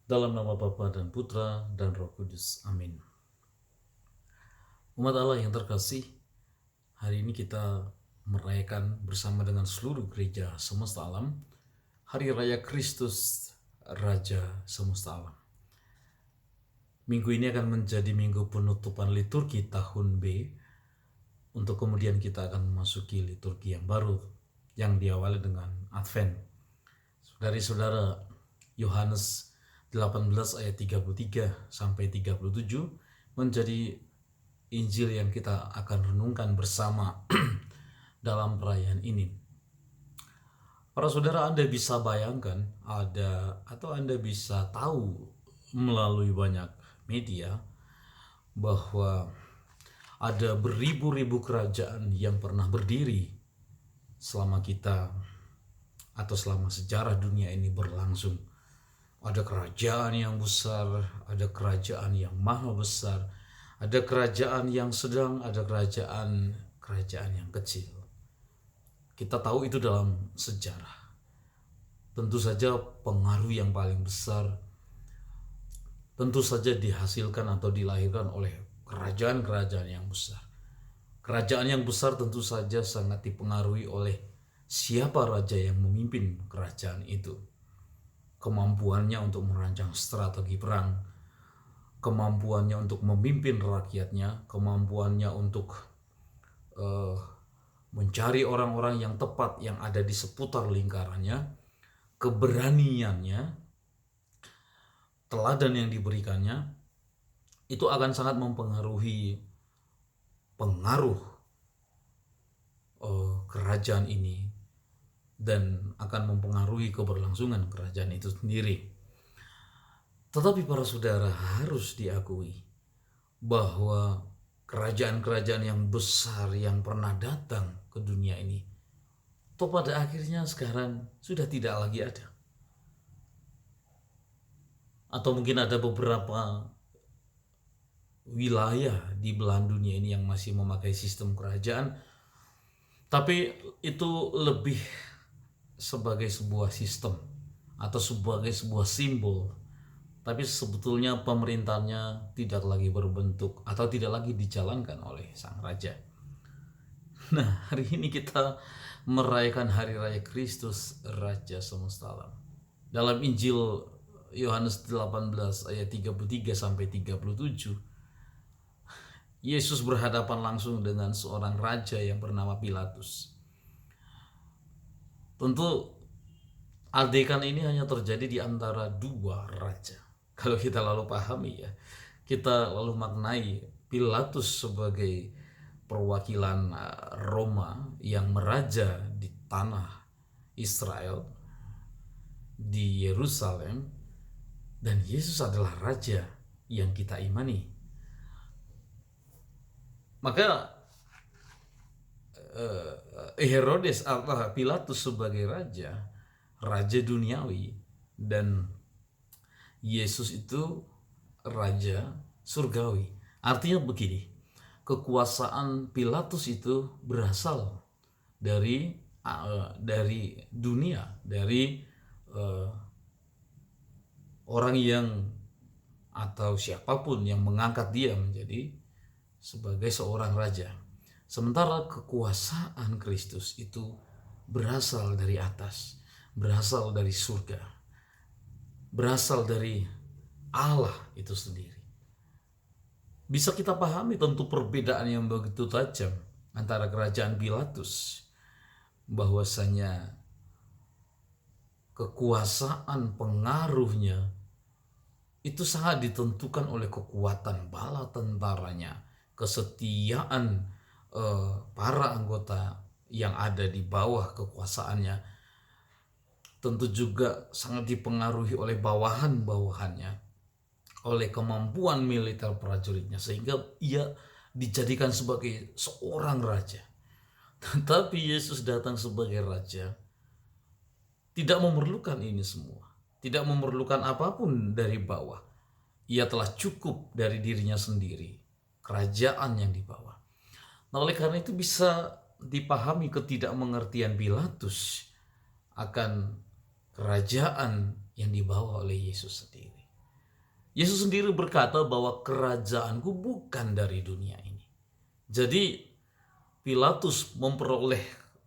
Dalam nama Bapa dan Putra dan Roh Kudus. Amin. Umat Allah yang terkasih, hari ini kita merayakan bersama dengan seluruh gereja semesta alam Hari Raya Kristus Raja Semesta Alam. Minggu ini akan menjadi minggu penutupan liturgi tahun B, untuk kemudian kita akan memasuki liturgi yang baru yang diawali dengan Advent. Saudari-saudara, Yohanes 18 ayat 33 sampai 37 menjadi Injil yang kita akan renungkan bersama dalam perayaan ini. Para saudara, Anda bisa bayangkan atau Anda bisa tahu melalui banyak media bahwa ada beribu-ribu kerajaan yang pernah berdiri selama kita atau selama sejarah dunia ini berlangsung. Ada kerajaan yang besar, ada kerajaan yang maha besar, ada kerajaan yang sedang, ada kerajaan yang kecil. Kita tahu itu dalam sejarah. Tentu saja pengaruh yang paling besar tentu saja dihasilkan atau dilahirkan oleh kerajaan-kerajaan yang besar. Kerajaan yang besar tentu saja sangat dipengaruhi oleh siapa raja yang memimpin kerajaan itu. Kemampuannya untuk merancang strategi perang, kemampuannya untuk memimpin rakyatnya, kemampuannya untuk mencari orang-orang yang tepat yang ada di seputar lingkarannya, keberaniannya, teladan yang diberikannya, itu akan sangat mempengaruhi pengaruh kerajaan ini dan akan mempengaruhi keberlangsungan kerajaan itu sendiri. Tetapi para saudara, harus diakui bahwa kerajaan-kerajaan yang besar yang pernah datang ke dunia ini, toh pada akhirnya sekarang sudah tidak lagi ada. Atau mungkin ada beberapa wilayah di belahan dunia ini yang masih memakai sistem kerajaan, tapi itu lebih sebagai sebuah sistem atau sebagai sebuah simbol. Tapi sebetulnya pemerintahnya tidak lagi berbentuk atau tidak lagi dijalankan oleh sang raja. Nah, hari ini kita merayakan Hari Raya Kristus Raja Semesta Alam. Dalam Injil Yohanes 18 ayat 33 sampai 37, Yesus berhadapan langsung dengan seorang raja yang bernama Pilatus. Tentu adegan ini hanya terjadi di antara dua raja. Kalau kita lalu pahami ya, kita lalu maknai Pilatus sebagai perwakilan Roma yang meraja di tanah Israel, di Yerusalem, dan Yesus adalah raja yang kita imani. Maka Herodes atau Pilatus sebagai raja duniawi, dan Yesus itu raja surgawi. Artinya begini, kekuasaan Pilatus itu berasal dari dunia, dari orang yang atau siapapun yang mengangkat dia menjadi sebagai seorang raja. Sementara kekuasaan Kristus itu berasal dari atas, berasal dari surga, berasal dari Allah itu sendiri. Bisa kita pahami tentu perbedaan yang begitu tajam antara kerajaan Pilatus, bahwasanya kekuasaan pengaruhnya itu sangat ditentukan oleh kekuatan bala tentaranya, kesetiaan para anggota yang ada di bawah kekuasaannya, tentu juga sangat dipengaruhi oleh bawahan-bawahannya, oleh kemampuan militer prajuritnya, sehingga ia dijadikan sebagai seorang raja. Tetapi Yesus datang sebagai raja, tidak memerlukan ini semua, tidak memerlukan apapun dari bawah. Ia telah cukup dari dirinya sendiri, kerajaan yang dibawa. Nah, oleh karena itu bisa dipahami ketidakmengertian Pilatus akan kerajaan yang dibawa oleh Yesus sendiri. Yesus sendiri berkata bahwa kerajaanku bukan dari dunia ini. Jadi Pilatus memperoleh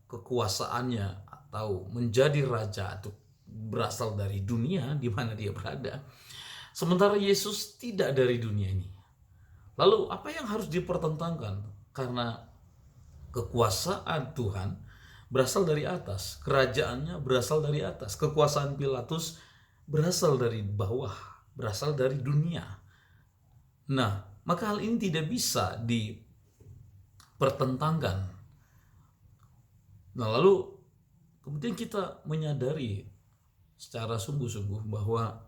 kekuasaannya atau menjadi raja atau berasal dari dunia di mana dia berada. Sementara Yesus tidak dari dunia ini. Lalu apa yang harus dipertentangkan? Karena kekuasaan Tuhan berasal dari atas, kerajaannya berasal dari atas, kekuasaan Pilatus berasal dari bawah, berasal dari dunia. Nah, maka hal ini tidak bisa dipertentangkan. Nah, lalu kemudian kita menyadari secara sungguh-sungguh bahwa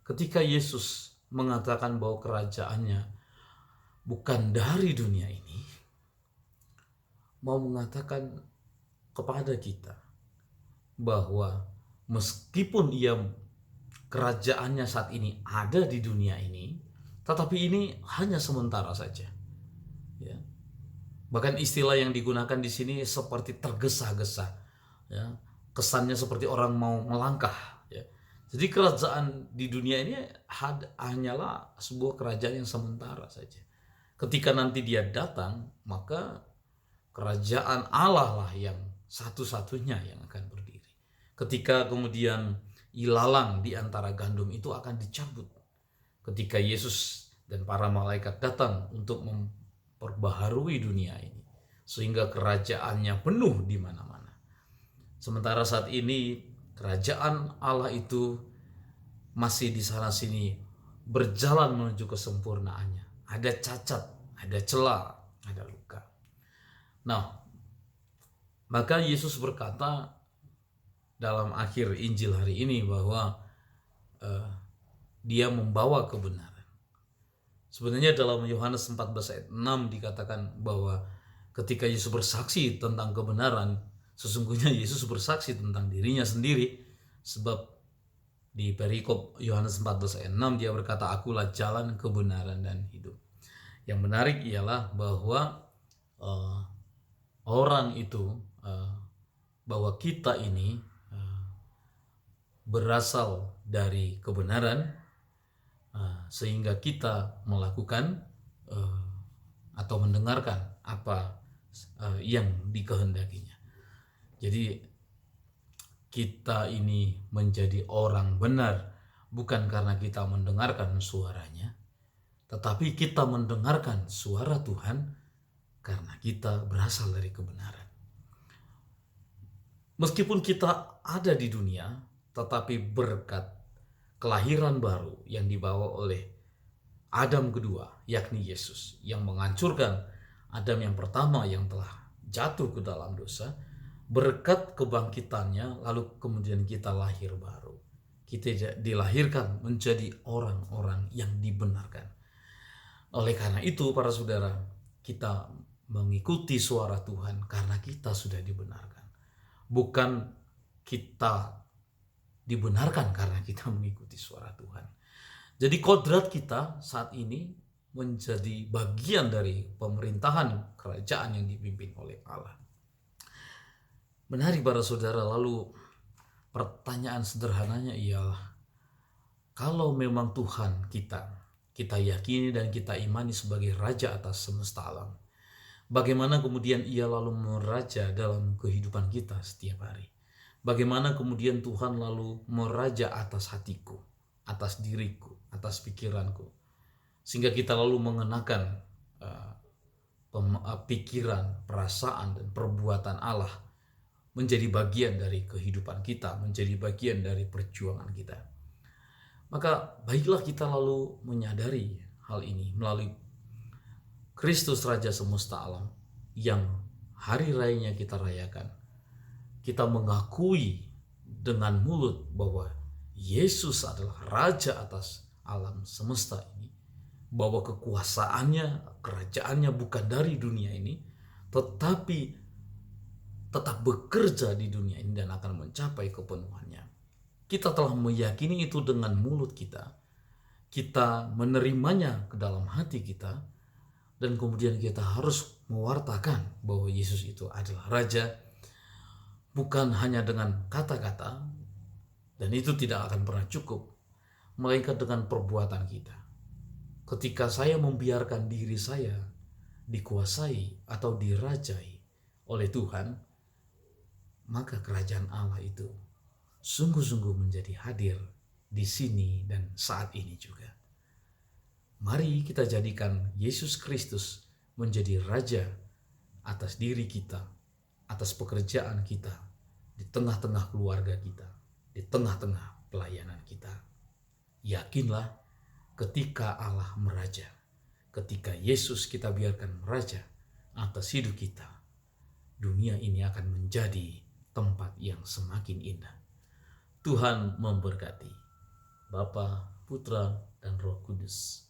ketika Yesus mengatakan bahwa kerajaannya bukan dari dunia ini, mau mengatakan kepada kita bahwa meskipun kerajaannya saat ini ada di dunia ini, tetapi ini hanya sementara saja. Ya. Bahkan istilah yang digunakan di sini seperti tergesa-gesa, ya. Kesannya seperti orang mau melangkah. Ya. Jadi kerajaan di dunia ini hanyalah sebuah kerajaan yang sementara saja. Ketika nanti dia datang, maka kerajaan Allah lah yang satu-satunya yang akan berdiri. Ketika kemudian ilalang di antara gandum itu akan dicabut. Ketika Yesus dan para malaikat datang untuk memperbaharui dunia ini, sehingga kerajaannya penuh di mana-mana. Sementara saat ini kerajaan Allah itu masih di sana-sini berjalan menuju kesempurnaannya. Ada cacat, ada celah, ada luka. Nah, maka Yesus berkata dalam akhir Injil hari ini bahwa dia membawa kebenaran. Sebenarnya dalam Yohanes 14 ayat 6 dikatakan bahwa ketika Yesus bersaksi tentang kebenaran, sesungguhnya Yesus bersaksi tentang dirinya sendiri, sebab di perikop Yohanes 14 ayat 6 dia berkata, "Akulah jalan, kebenaran, dan hidup." Yang menarik ialah bahwa orang itu, bahwa kita ini berasal dari kebenaran, sehingga kita melakukan atau mendengarkan apa yang dikehendakinya. Jadi kita ini menjadi orang benar bukan karena kita mendengarkan suaranya, tetapi kita mendengarkan suara Tuhan karena kita berasal dari kebenaran. Meskipun kita ada di dunia, tetapi berkat kelahiran baru yang dibawa oleh Adam kedua, yakni Yesus, yang menghancurkan Adam yang pertama yang telah jatuh ke dalam dosa, berkat kebangkitannya, lalu kemudian kita lahir baru. Kita dilahirkan menjadi orang-orang yang dibenarkan. Oleh karena itu, para saudara, kita mengikuti suara Tuhan karena kita sudah dibenarkan. Bukan kita dibenarkan karena kita mengikuti suara Tuhan. Jadi kodrat kita saat ini menjadi bagian dari pemerintahan kerajaan yang dipimpin oleh Allah. Menarik para saudara, lalu pertanyaan sederhananya ialah, kalau memang Tuhan kita yakini dan kita imani sebagai Raja atas semesta alam, bagaimana kemudian Ia lalu meraja dalam kehidupan kita setiap hari? Bagaimana kemudian Tuhan lalu meraja atas hatiku, atas diriku, atas pikiranku, sehingga kita lalu mengenakan pikiran, perasaan, dan perbuatan Allah menjadi bagian dari kehidupan kita, menjadi bagian dari perjuangan kita. Maka baiklah kita lalu menyadari hal ini melalui Kristus Raja semesta alam yang hari rayanya kita rayakan. Kita mengakui dengan mulut bahwa Yesus adalah Raja atas alam semesta ini, bahwa kekuasaannya, kerajaannya bukan dari dunia ini, tetapi tetap bekerja di dunia ini dan akan mencapai kepenuhannya. Kita telah meyakini itu dengan mulut kita, kita menerimanya ke dalam hati kita, dan kemudian kita harus mewartakan bahwa Yesus itu adalah Raja, bukan hanya dengan kata-kata, dan itu tidak akan pernah cukup. melainkan dengan perbuatan kita. Ketika saya membiarkan diri saya dikuasai atau dirajai oleh Tuhan, maka kerajaan Allah itu sungguh-sungguh menjadi hadir di sini dan saat ini juga. Mari kita jadikan Yesus Kristus menjadi Raja atas diri kita, atas pekerjaan kita, di tengah-tengah keluarga kita, di tengah-tengah pelayanan kita. Yakinlah ketika Allah meraja, ketika Yesus kita biarkan meraja atas hidup kita, dunia ini akan menjadi tempat yang semakin indah. Tuhan memberkati. Bapa, Putra, dan Roh Kudus.